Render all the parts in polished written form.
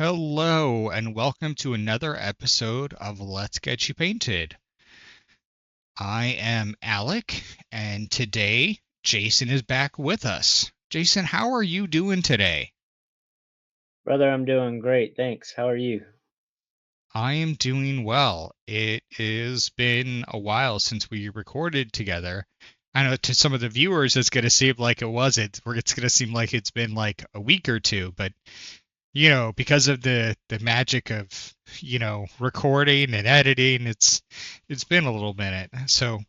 Hello, and welcome to another episode of Let's Get You Painted. I am Alec, and today Jason is back with us. Jason, how are you doing today? Brother, I'm doing great. Thanks. How are you? I am doing well. It has been a while since we recorded together. I know to some of the viewers it's going to seem like it wasn't, or it's going to seem like it's been like a week or two, but because of the magic of, recording and editing, it's been a little minute. So,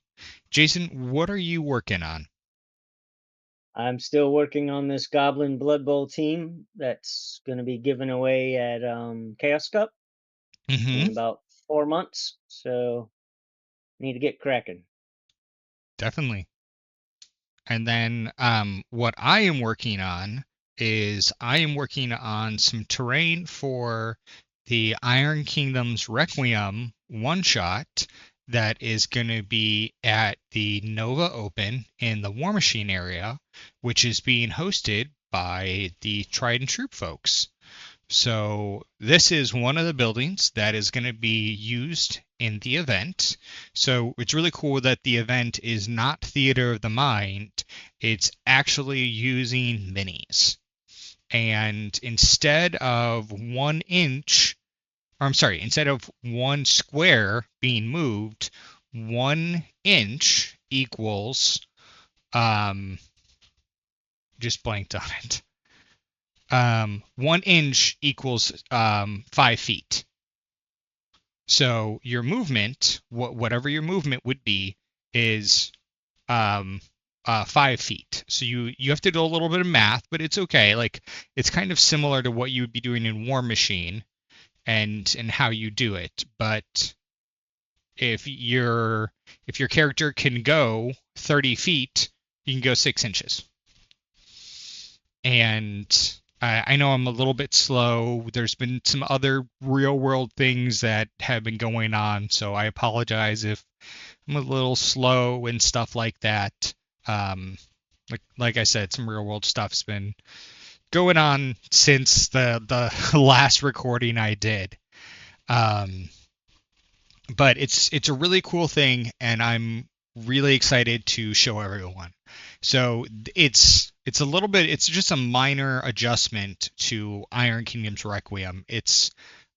Jason, what are you working on? I'm still working on this Goblin Blood Bowl team that's going to be given away at Chaos Cup in Mm-hmm. about 4 months. So, need to get cracking. Definitely. And then what I am working on is I am working on some terrain for the Iron Kingdom's Requiem one shot that is going to be at the Nova Open in the War Machine area, which is being hosted by the Tried and Troop folks. So this is one of the buildings that is going to be used in the event. So it's really cool that the event is not Theater of the Mind. It's actually using minis. And instead of 1 inch, or I'm sorry, instead of one square being moved, 1 inch equals, um, just blanked on it. 1 inch equals 5 feet. So your movement, whatever your movement would be, is um, 5 feet. So you have to do a little bit of math, but it's okay. Like it's kind of similar to what you would be doing in War Machine and how you do it. But if your character can go 30 feet, you can go 6 inches. And I know I'm a little bit slow. There's been some other real world things that have been going on, so I apologize if I'm a little slow and stuff like that. Um, like I said, some real world stuff's been going on since the last recording I did. Um, but it's a really cool thing, and I'm really excited to show everyone. So it's a little bit it's just a minor adjustment to Iron Kingdom's Requiem. It's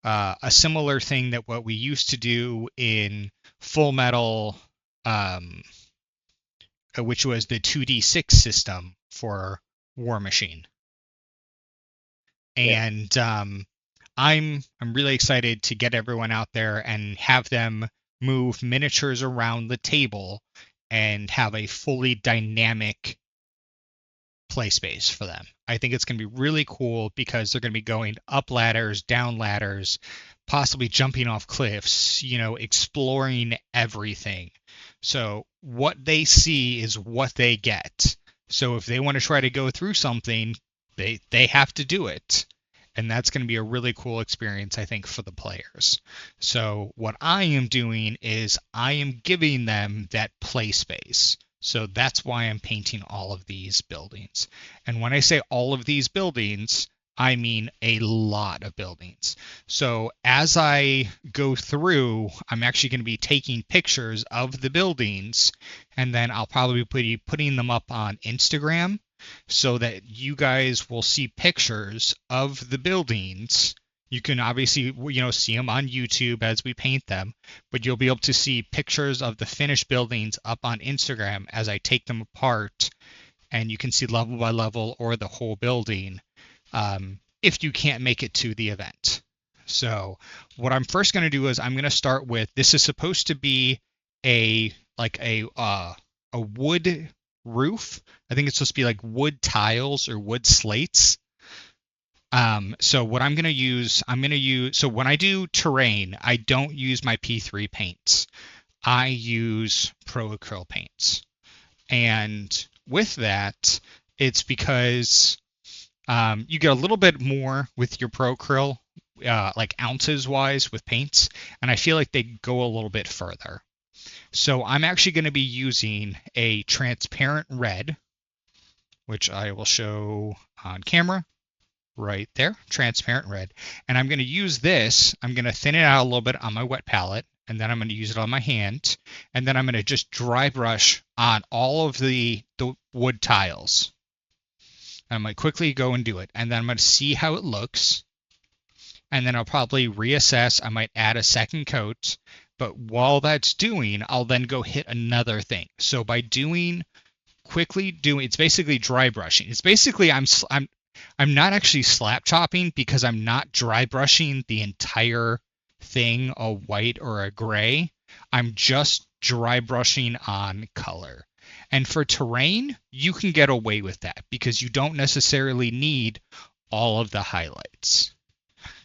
a similar thing that what we used to do in Full Metal, um, which was the 2d6 system for War Machine. Yeah. And I'm really excited to get everyone out there and have them move miniatures around the table and have a fully dynamic play space for them. I think it's going to be really cool because they're going to be going up ladders, down ladders, possibly jumping off cliffs, exploring everything. So what they see is what they get. So if they want to try to go through something, they have to do it. And that's going to be a really cool experience, I think, for the players. So what I am doing is I am giving them that play space. So that's why I'm painting all of these buildings. And when I say all of these buildings, I mean a lot of buildings. So as I go through, I'm actually going to be taking pictures of the buildings, and then I'll probably be putting them up on Instagram so that you guys will see pictures of the buildings. You can obviously, see them on YouTube as we paint them, but you'll be able to see pictures of the finished buildings up on Instagram as I take them apart, and you can see level by level or the whole building, if you can't make it to the event. So what I'm first going to do is I'm going to start with, this is supposed to be a like a wood roof. I think it's supposed to be like wood tiles or wood slates. So what I'm gonna use. So when I do terrain, I don't use my P3 paints. I use Pro Acryl paints, and with that, it's because you get a little bit more with your Pro Acryl, like ounces wise with paints, and I feel like they go a little bit further. So I'm actually going to be using a transparent red, which I will show on camera. right there, transparent red. And I'm going to use this, I'm going to thin it out a little bit on my wet palette, and then I'm going to use it on my hand, and then I'm going to just dry brush on all of the wood tiles. I'm going to quickly go and do it, and then I'm going to see how it looks, and then I'll probably reassess. I might add a second coat, but while that's doing, I'll then go hit another thing. So by quickly doing, it's basically dry brushing. It's basically I'm not actually slap chopping because I'm not dry brushing the entire thing a white or a gray. I'm just dry brushing on color. And for terrain, you can get away with that because you don't necessarily need all of the highlights.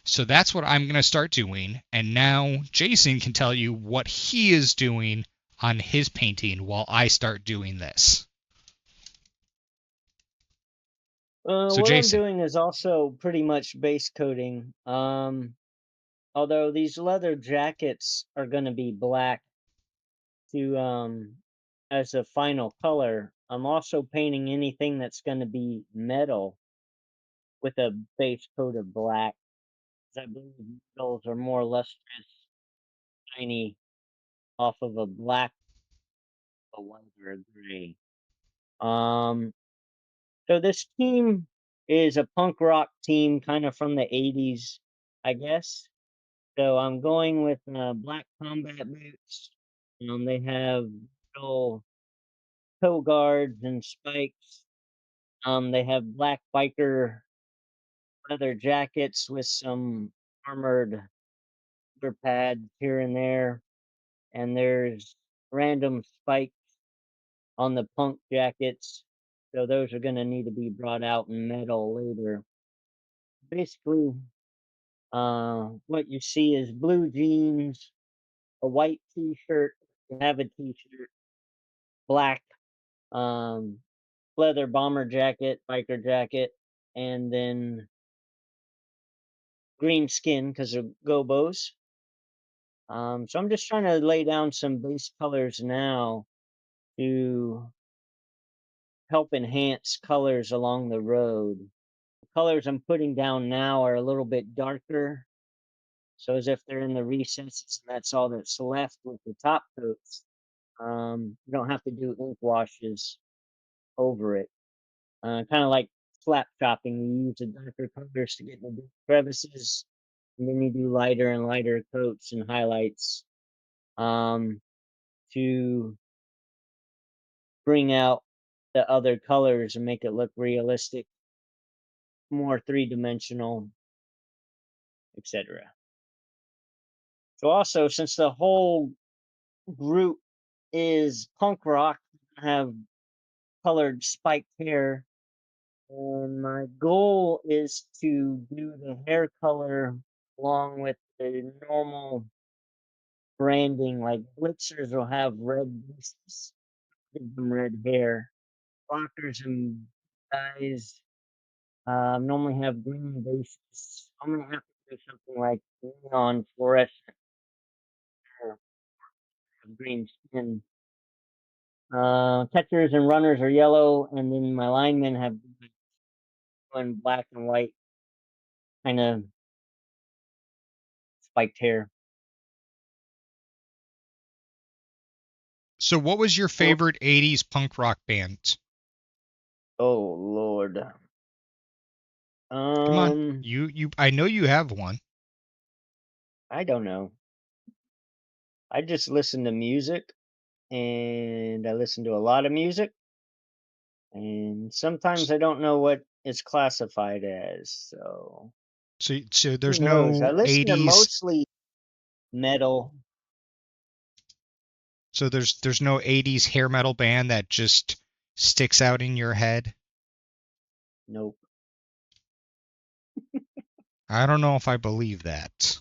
So that's what I'm going to start doing. And now Jason can tell you what he is doing on his painting while I start doing this. So What I'm Jason, doing is also pretty much base coating. Although these leather jackets are going to be black to as a final color, I'm also painting anything that's going to be metal with a base coat of black. 'Cause I believe metals are more lustrous, shiny off of a black, a white, or a gray. Um, so this team is a punk rock team, kind of from the '80s, I guess. So I'm going with black combat boots. They have little toe guards and spikes. They have black biker leather jackets with some armored shoulder pads here and there. And there's random spikes on the punk jackets. So those are going to need to be brought out in metal later. Basically, what you see is blue jeans, a white t-shirt, you have a t-shirt, black um, leather bomber jacket, biker jacket, and then green skin because of gobos. So I'm just trying to lay down some base colors now to help enhance colors along the road. The colors I'm putting down now are a little bit darker, so as if they're in the recesses, and that's all that's left with the top coats. You don't have to do ink washes over it. Kind of like slap chopping, you use the darker colors to get in the crevices, and then you do lighter and lighter coats and highlights um, to bring out the other colors and make it look realistic, more three-dimensional, etc. So also, since the whole group is punk rock, I have colored spiked hair, and my goal is to do the hair color along with the normal branding. Like blitzers will have red bases, give them red hair. Rockers and guys normally have green bases. I'm gonna have to do something like neon fluorescent or green skin. Catchers and runners are yellow, and then my linemen have one black and white kind of spiked hair. so what was your Or- favorite 80s punk rock band? Oh Lord. Come on. Um, You I know you have one. I don't know. I just listen to music, and I listen to a lot of music, and sometimes I don't know what it's classified as. So So who there's knows? I no listen to 80s, mostly metal. so there's no 80s hair metal band that just sticks out in your head. Nope. I don't know if I believe that.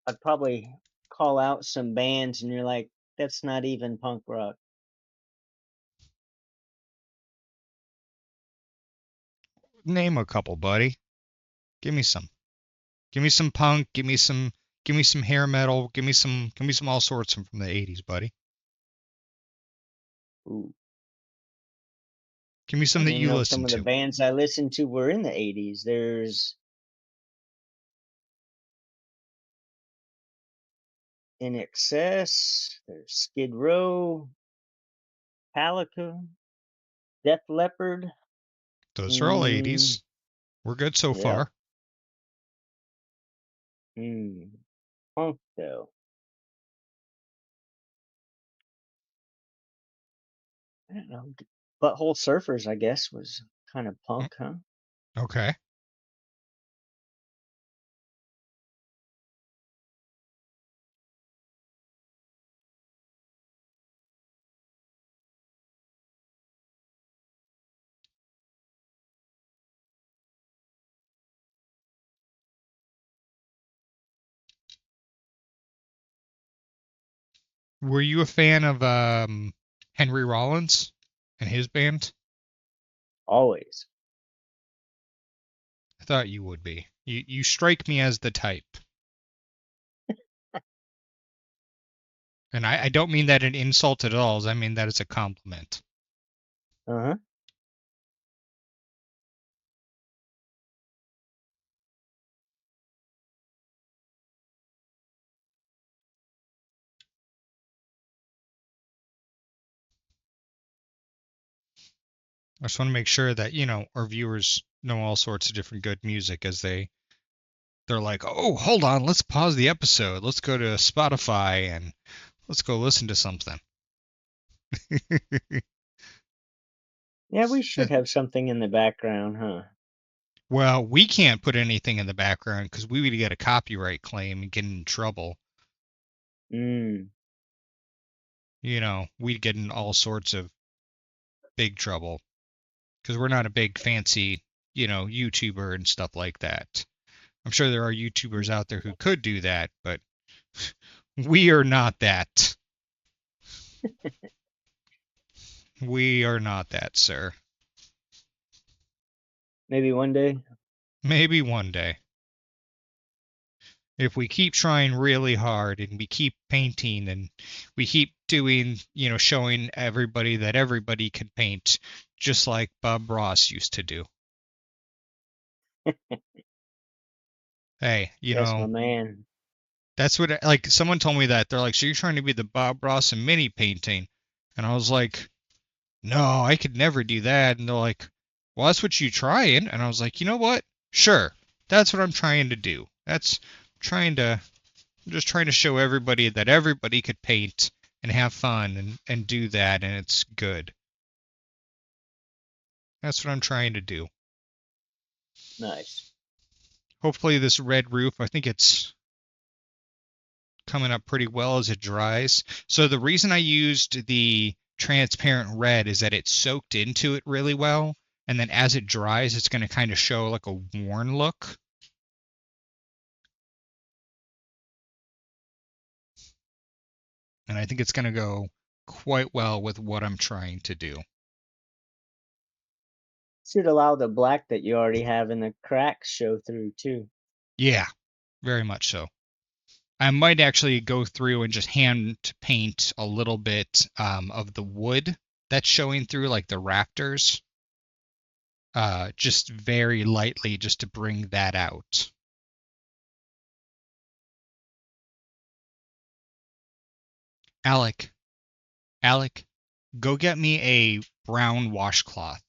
I'd probably call out some bands, and you're like, that's not even punk rock. Name a couple, buddy. Give me some. Give me some punk, give me some hair metal, give me some all sorts from the 80s, buddy. Ooh. Give me I some didn't that even you know some listen of the to. bands I listened to were in the 80s. There's In Excess, there's Skid Row, Palico, Def Leppard. Those are all Mm, 80s. We're good so yep. far. Mm, Punk though. I don't know. Butthole Surfers, I guess, was kind of Mm, punk, huh? okay. Were you a fan of Henry Rollins and his band? Always. I thought you would be. You strike me as the type. And I don't mean that an insult at all. I mean that as a compliment. Uh huh. I just want to make sure that, our viewers know all sorts of different good music as they're like, "Oh, hold on, let's pause the episode. Let's go to Spotify and let's go listen to something." Yeah, we Uh, should have something in the background, huh? Well, we can't put anything in the background because we would get a copyright claim and get in trouble. Mm. We'd get in all sorts of big trouble because we're not a big fancy, YouTuber and stuff like that. I'm sure there are YouTubers out there who could do that, but we are not that. We are not that, sir. Maybe one day. Maybe one day. If we keep trying really hard and we keep painting and we keep doing, showing everybody that everybody can paint, just like Bob Ross used to do. Hey, Yes, my man. that's what, like, someone told me that. They're like, so you're trying to be the Bob Ross in mini painting? And I was like, no, I could never do that. And they're like, well, that's what you trying. And I was like, you know what? Sure. That's what I'm trying to do. Trying to, I'm just trying to show everybody that everybody could paint and have fun and do that. And it's good. That's what I'm trying to do. Nice. Hopefully this red roof, I think it's coming up pretty well as it dries. So the reason I used the transparent red is that it soaked into it really well. And then as it dries, it's going to kind of show like a worn look. And I think it's going to go quite well with what I'm trying to do. Should allow the black that you already have in the cracks show through too. Yeah, very much so. I might actually go through and just hand paint a little bit of the wood that's showing through, like the rafters, just very lightly, just to bring that out. Alec, Alec, go get me a brown washcloth,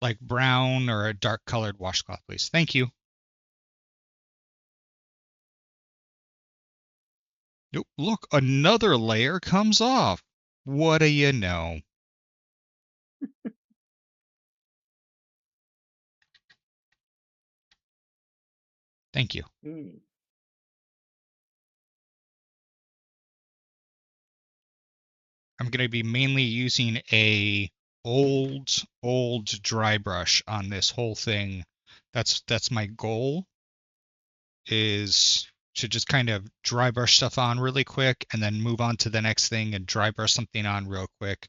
like brown or a dark colored washcloth, please. Thank you. Nope, look, another layer comes off. What do you know? Thank you. Mm. I'm going to be mainly using a old dry brush on this whole thing. That's my goal, is to just kind of dry brush stuff on really quick and then move on to the next thing and dry brush something on real quick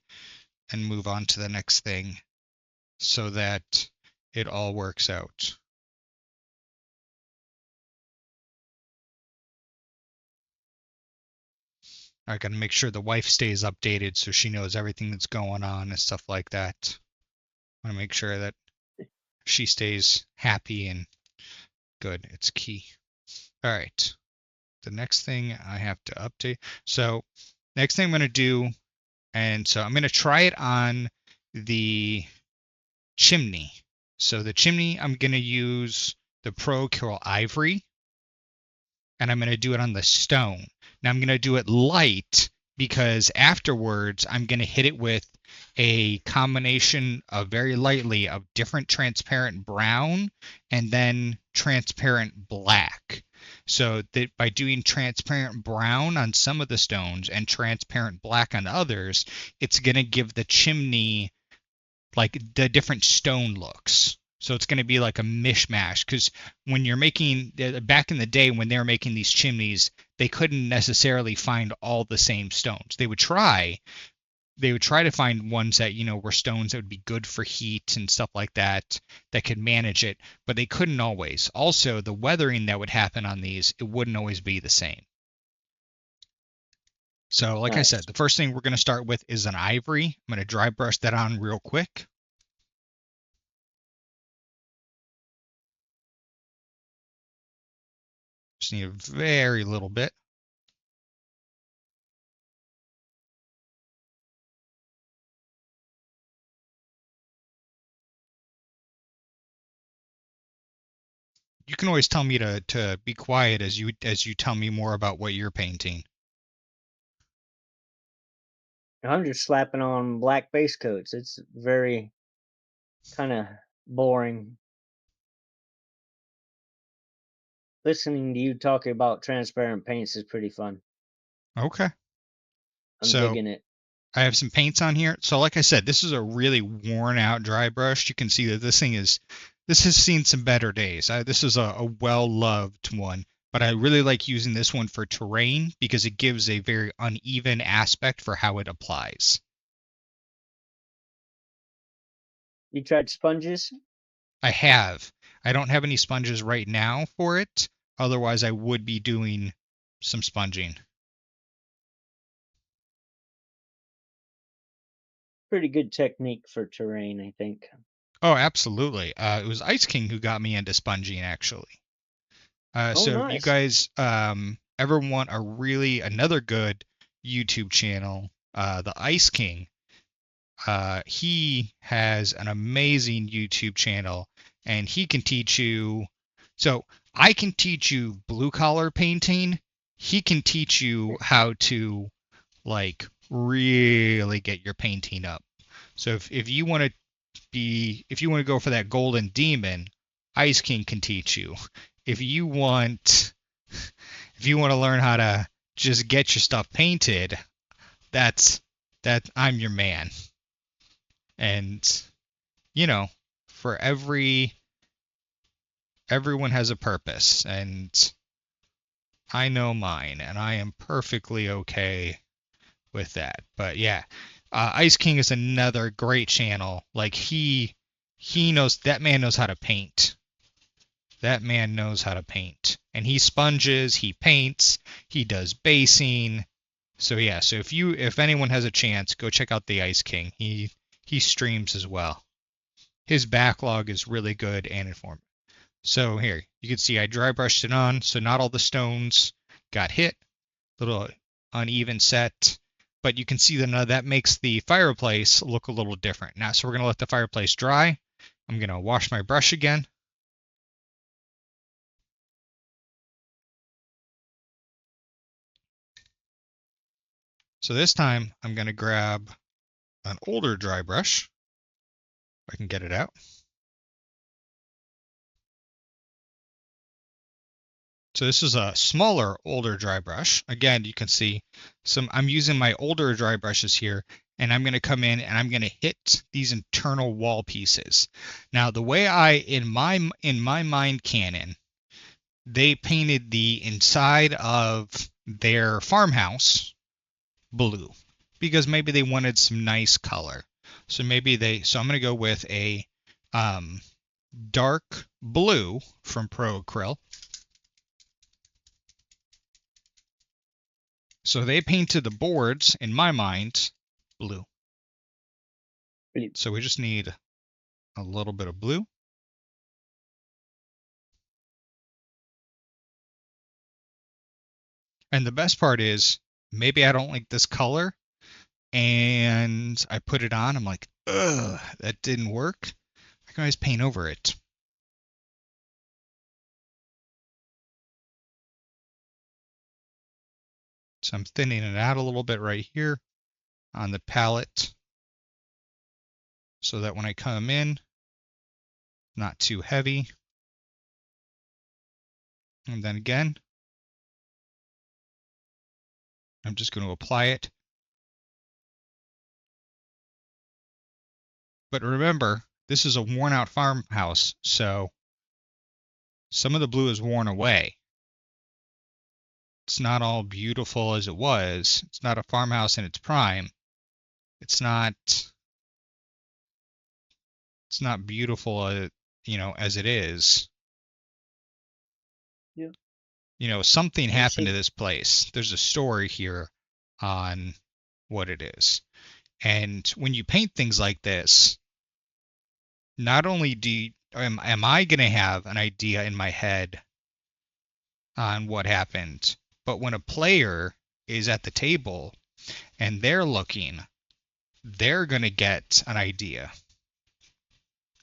and move on to the next thing so that it all works out. I got to make sure the wife stays updated so she knows everything that's going on and stuff like that. I want to make sure that she stays happy and good. It's key. All right. The next thing I have to update. So, next thing I'm going to do, and so I'm going to try it on the chimney. So, the chimney, I'm going to use the Pro Curl Ivory, and I'm going to do it on the stone. Now, I'm going to do it light because afterwards I'm going to hit it with a combination of very lightly of different transparent brown and then transparent black. So that by doing transparent brown on some of the stones and transparent black on others, it's going to give the chimney like the different stone looks. So it's going to be like a mishmash because when you're making back in the day when they were making these chimneys, they couldn't necessarily find all the same stones. They would try to find ones that were stones that would be good for heat and stuff like that could manage it, but they couldn't always. Also, the weathering that would happen on these, it wouldn't always be the same. So like I Nice. said, the first thing we're going to start with is an ivory. I'm going to dry brush that on real quick. Just need a very little bit. You can always tell me to be quiet as you tell me more about what you're painting. I'm just slapping on black base coats. It's very kind of boring listening to you talking about transparent paints is pretty fun. Okay. I'm So digging it. I have some paints on here. So like I said, this is a really worn out dry brush. You can see that this has seen some better days. This is a well-loved one, but I really like using this one for terrain because it gives a very uneven aspect for how it applies. You tried sponges? I have. I don't have any sponges right now for it. Otherwise, I would be doing some sponging. Pretty good technique for terrain, I think. Oh, absolutely. It was Ice King who got me into sponging, actually. Oh, So if you nice. guys ever want another good YouTube channel, the Ice King, he has an amazing YouTube channel, and he can teach you. So I can teach you blue collar painting. He can teach you how to like really get your painting up. So if you want to go for that golden demon, Ice King can teach you. If you want if you want to learn how to just get your stuff painted, that's I'm your man. And you know, for everyone has a purpose, and I know mine, and I am perfectly okay with that. But yeah, Ice King is another great channel. Like he knows that man knows how to paint. That man knows how to paint. And he sponges, he paints, he does basing. So yeah, so if anyone has a chance, go check out the Ice King. He streams as well. His backlog is really good and informative. So here, you can see I dry brushed it on, so not all the stones got hit. Little uneven set. But you can see that that makes the fireplace look a little different. Now, so we're going to let the fireplace dry. I'm going to wash my brush again. So this time I'm going to grab an older dry brush. If I can get it out. So this is a smaller, older dry brush. Again, you can see I'm using my older dry brushes here, and I'm going to come in and I'm going to hit these internal wall pieces. Now, the way in my mind canon, they painted the inside of their farmhouse blue because maybe they wanted some nice color. So I'm going to go with a dark blue from Pro Acryl. So they painted the boards, in my mind, blue. Blue. So we just need a little bit of blue. And the best part is, maybe I don't like this color, and I put it on. I'm like, ugh, that didn't work. I can always paint over it. So I'm thinning it out a little bit right here on the palette so that when I come in, not too heavy. And then again, I'm just going to apply it. But remember, this is a worn out farmhouse, so some of the blue is worn away. It's not all beautiful as it was. It's not a farmhouse in its prime. It's not beautiful, as it is. Yeah. Something I happened to see. this place. There's a story here on what it is. And when you paint things like this, not only am I going to have an idea in my head on what happened, but when a player is at the table and they're looking, they're going to get an idea.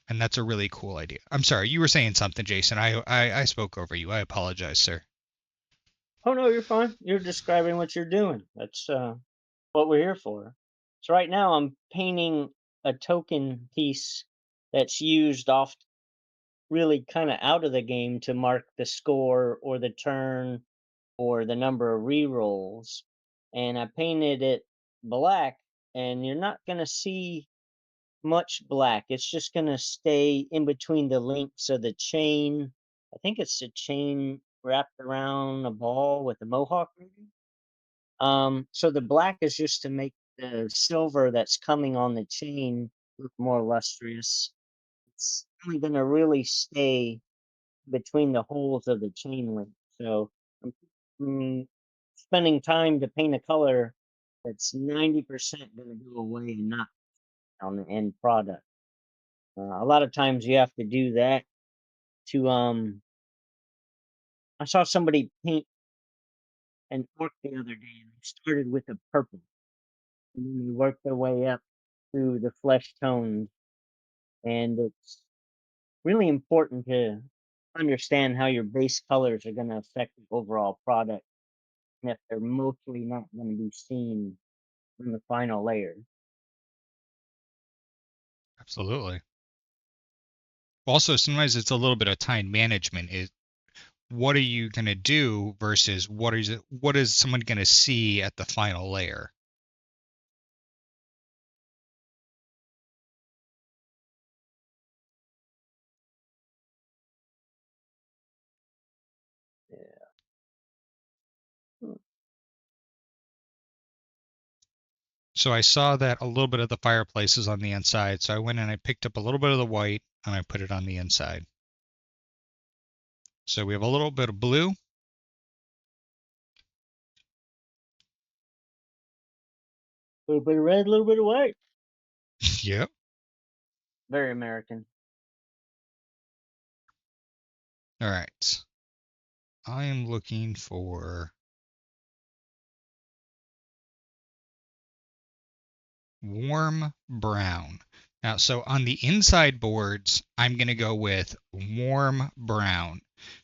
And that's a really cool idea. I'm sorry, you were saying something, Jason. I spoke over you. I apologize, sir. Oh no, you're fine. You're describing what you're doing. That's what we're here for. So right now I'm painting a token piece that's used off really kind of out of the game to mark the score or the turn or the number of rerolls. And I painted it black, and you're not going to see much black. It's just going to stay in between the links of the chain. I think it's a chain wrapped around a ball with a mohawk maybe. So the black is just to make the silver that's coming on the chain look more lustrous. It's only going to really stay between the holes of the chain link. So I'm spending time to paint a color that's 90% going to go away and not on the end product. A lot of times you have to do that to I saw somebody paint an orc the other day, and they started with a purple, and then they worked their way up through the flesh tones. And it's really important to understand how your base colors are going to affect the overall product, and if they're mostly not going to be seen in the final layer. Absolutely. Also, sometimes it's a little bit of time management. What are you going to do versus what is someone going to see at the final layer? Yeah. Hmm. So I saw that a little bit of the fireplace is on the inside, so I went and I picked up a little bit of the white and I put it on the inside. So we have a little bit of blue. A little bit of red, a little bit of white. Yep. Very American. All right. I am looking for warm brown. Now, so on the inside boards, I'm going to go with warm brown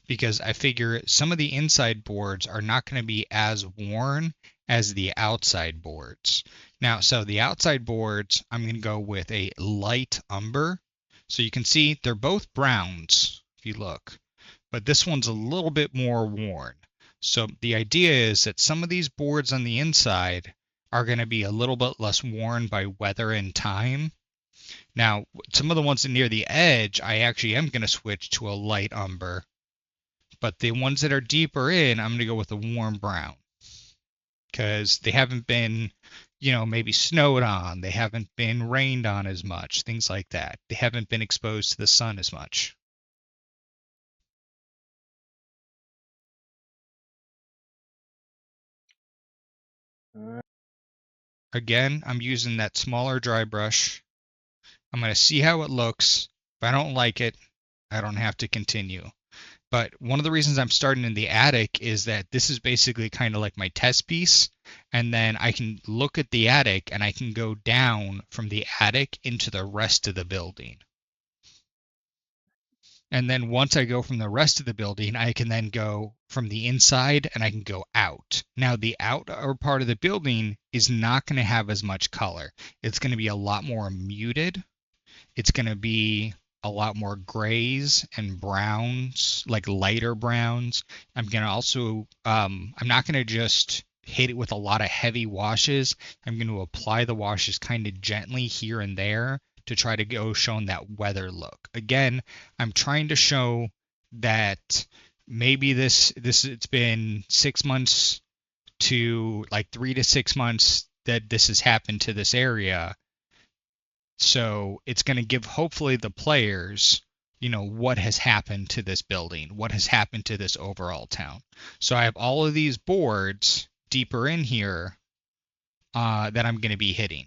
because I figure some of the inside boards are not going to be as worn as the outside boards. Now, so the outside boards, I'm going to go with a light umber. So you can see they're both browns if you look, but this one's a little bit more worn. So the idea is that some of these boards on the inside are going to be a little bit less worn by weather and time. Now, some of the ones near the edge, I actually am going to switch to a light umber, but the ones that are deeper in, I'm going to go with a warm brown because they haven't been, maybe snowed on, they haven't been rained on as much, things like that. They haven't been exposed to the sun as much. Uh, Again, I'm using that smaller dry brush. I'm going to see how it looks. If I don't like it, I don't have to continue. But one of the reasons I'm starting in the attic is that this is basically kind of like my test piece. And then I can look at the attic and I can go down from the attic into the rest of the building. And then once I go from the rest of the building, I can then go from the inside and I can go out. Now, the outer part of the building is not going to have as much color. It's going to be a lot more muted. It's going to be a lot more grays and browns, like lighter browns. I'm going to also, I'm not going to just hit it with a lot of heavy washes. I'm going to apply the washes kind of gently here and there to try to go showing that weather look. Again, I'm trying to show that maybe it's been 6 months to like 3 to 6 months that this has happened to this area, so it's going to give hopefully the players, what has happened to this building, what has happened to this overall town. So I have all of these boards deeper in here that I'm going to be hitting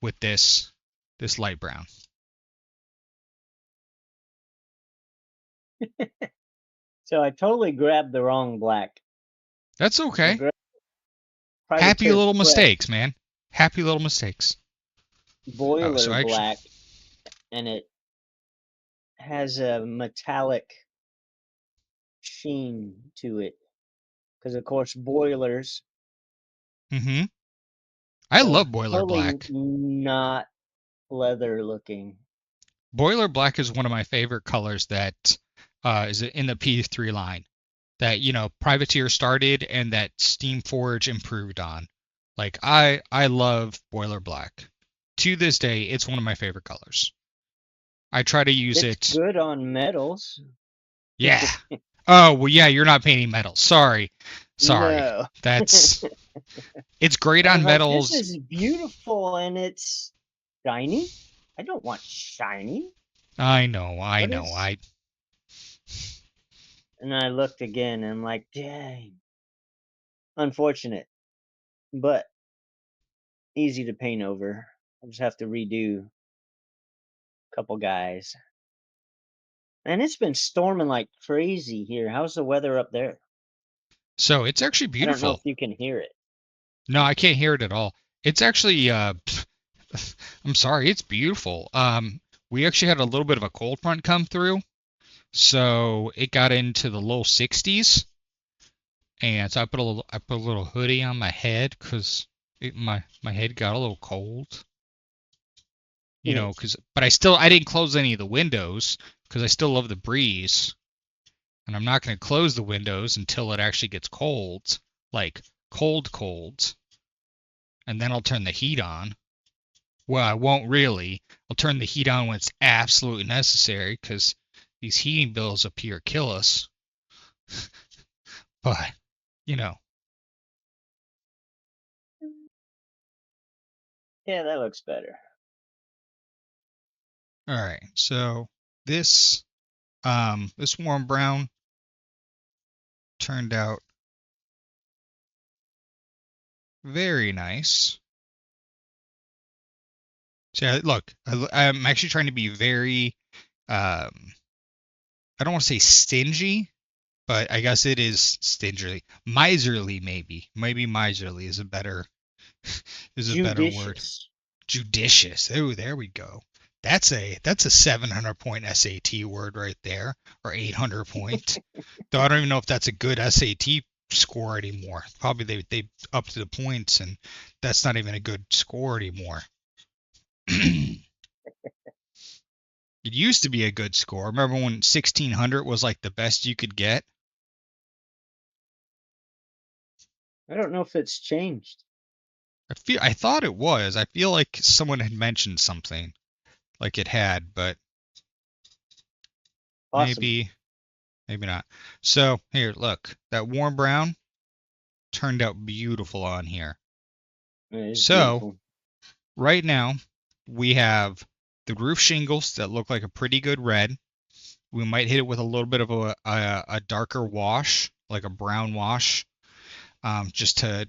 with this light brown. so I totally grabbed the wrong black. That's I okay. grabbed Happy Privateer little Press mistakes, man. Happy little mistakes. Oh, so boiler actually, black, and it has a metallic sheen to it. Because of course boilers, I so love boiler totally black. not leather looking. Boiler black is one of my favorite colors that is in the P3 line. That Privateer started and that Steamforge improved on. Like I love boiler black. To this day, it's one of my favorite colors. I try to use It's it. good on metals. Yeah. Oh, well, yeah, you're not painting metal. Sorry. No. It's great I was on like, this metals. is beautiful and it's shiny. I don't want shiny. I know, I What know. is? And I looked again and I'm like, dang. Unfortunate, but easy to paint over. I just have to redo a couple guys. And it's been storming like crazy here. How's the weather up there? So it's actually I don't know beautiful. if you can hear it. No, I can't hear it at all. It's actually I'm sorry, it's beautiful. We actually had a little bit of a cold front come through. So it got into the low 60s, and so I put a little hoodie on my head because my head got a little cold. Yes. But I didn't close any of the windows because I still love the breeze, and I'm not going to close the windows until it actually gets cold, like cold, and then I'll turn the heat on. Well, I won't really. I'll turn the heat on when it's absolutely necessary because these heating bills up here kill us. But you know, Yeah, that looks better. all right. So this this warm brown turned out very nice. So yeah, look, I'm actually trying to be very I don't want to say stingy, but I guess it is stingy. Miserly maybe. Maybe miserly is a better is a better word. Judicious. Judicious. Oh, there we go. That's a 700 point SAT word right there, or 800 point. Though I don't even know if that's a good SAT score anymore. Probably they upped the points, and that's not even a good score anymore. It used to be a good score. Remember when 1600 was like the best you could get? I don't know if it's changed. I thought it was. I feel like someone had mentioned something like it had, but Possibly. maybe not. So here, look, that warm brown turned out beautiful on here. It is So beautiful. right now we have the roof shingles that look like a pretty good red. We might hit it with a little bit of a darker wash, like a brown wash, just to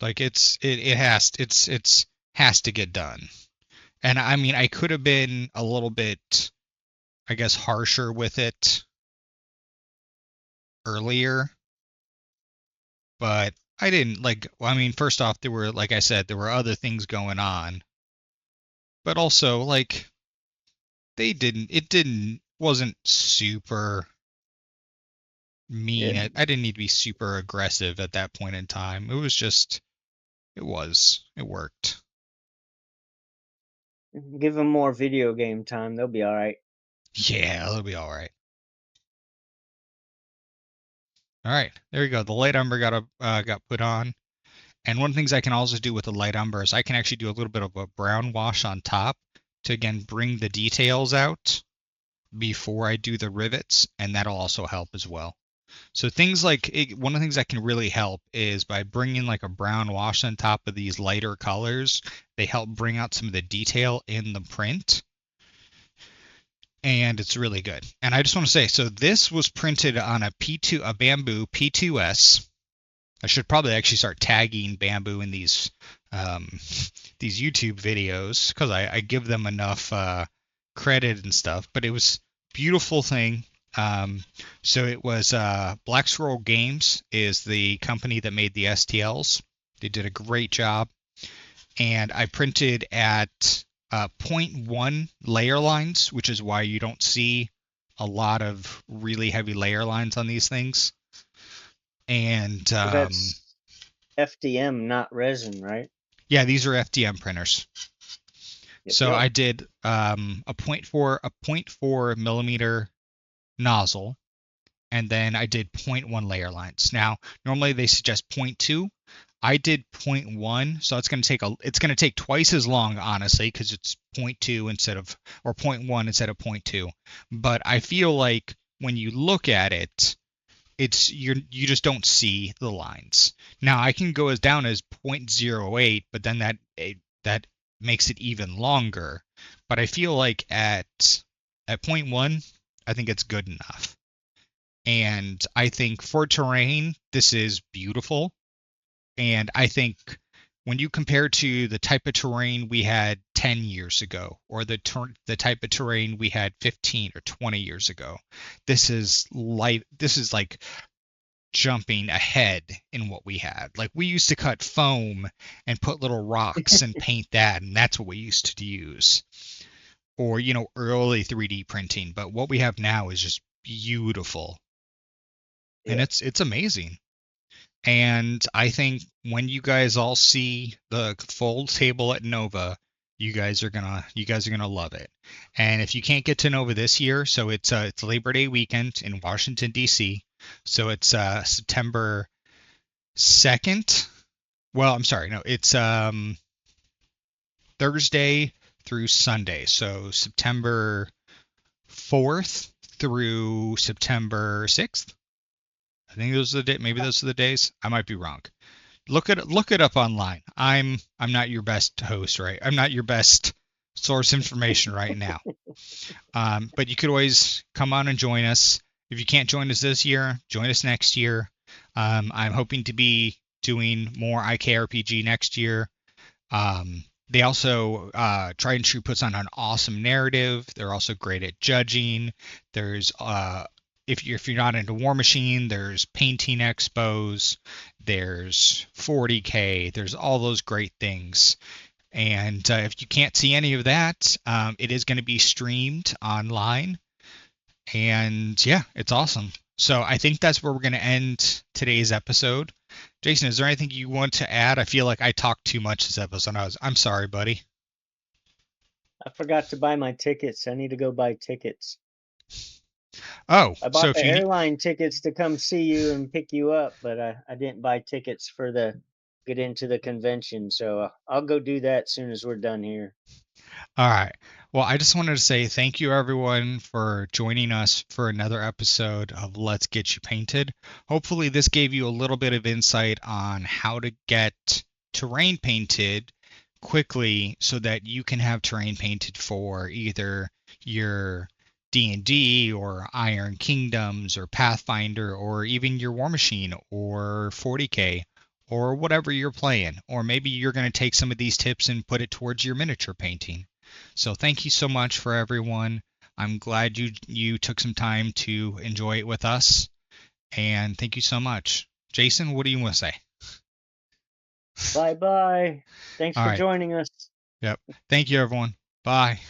Like it's has to get done. And I mean, I could have been a little bit, I guess, harsher with it earlier, but I didn't like. Well, I mean, first off, there were, like I said, there were other things going on, but also like they didn't. It didn't wasn't super mean. Yeah, I didn't need to be super aggressive at that point in time. It was just it worked. give them more video game time. They'll be all right. Yeah, it'll be all right. All right, there you go. The light umber got put on. And one of the things I can also do with the light umber is I can actually do a little bit of a brown wash on top to again bring the details out before I do the rivets, and that'll also help as well. So things like one of the things that can really help is by bringing like a brown wash on top of these lighter colors. They help bring out some of the detail in the print, and it's really good. And I just want to say, so this was printed on a bamboo P2S. I should probably actually start tagging bamboo in um, these YouTube videos because I give them enough credit and stuff. But it was a beautiful thing. So it was Black Squirrel Games is the company that made the STLs. They did a great job, and I printed at zero point 0.1 layer lines, which is why you don't see a lot of really heavy layer lines on these things. And Well, that's FDM, not resin, right? yeah, these are FDM printers. Yep, So yep. I did a point 0.4 millimeter nozzle, and then I did 0.1 layer lines. Now, normally they suggest 0.2. I did 0.1, so it's going to take twice as long, honestly, because it's 0.2 or 0.1 instead of 0.2. But I feel like when you look at it, you just don't see the lines. Now I can go as down as 0.08, but then that makes it even longer. But I feel like at point 0.1, I think it's good enough. And I think for terrain, this is beautiful. And I think when you compare to the type of terrain we had 10 years ago or the type of terrain we had 15 or 20 years ago, this is like jumping ahead in what we had. Like we used to cut foam and put little rocks and paint that, and that's what we used to use. Or, early 3D printing. But what we have now is just beautiful. And Yeah. it's amazing. And I think when you guys all see the full table at Nova, you guys are gonna love it. And if you can't get to Nova this year, so it's Labor Day weekend in Washington D.C. So it's September 2nd. Well, I'm sorry, no, it's Thursday through Sunday. So September 4th through September 6th. I think those are the maybe those are the days. I might be wrong. Look it up online. I'm not your best host, right? I'm not your best source information right now. But you could always come on and join us. If you can't join us this year, join us next year. I'm hoping to be doing more IKRPG next year. They also Try and True puts on an awesome narrative. They're also great at judging. There's if you're not into War Machine, there's painting expos, there's 40K, there's all those great things. And if you can't see any of that, it is going to be streamed online. And yeah, it's awesome. So I think that's where we're going to end today's episode. Jason, is there anything you want to add? I feel like I talked too much this episode. I'm sorry, buddy. I forgot to buy my tickets. I need to go buy tickets. Oh, I so bought the if you need, airline tickets to come see you and pick you up, but I didn't buy tickets for the get into the convention. So I'll go do that as soon as we're done here. all right. Well, I just wanted to say thank you everyone for joining us for another episode of Let's Get You Painted. Hopefully this gave you a little bit of insight on how to get terrain painted quickly so that you can have terrain painted for either your D&D or Iron Kingdoms or Pathfinder or even your War Machine or 40K or whatever you're playing. Or maybe you're going to take some of these tips and put it towards your miniature painting. So thank you so much for everyone. I'm glad you took some time to enjoy it with us, and thank you so much. Jason, what do you want to say? Bye bye. Thanks All for right. joining us. Yep. Thank you, everyone. Bye.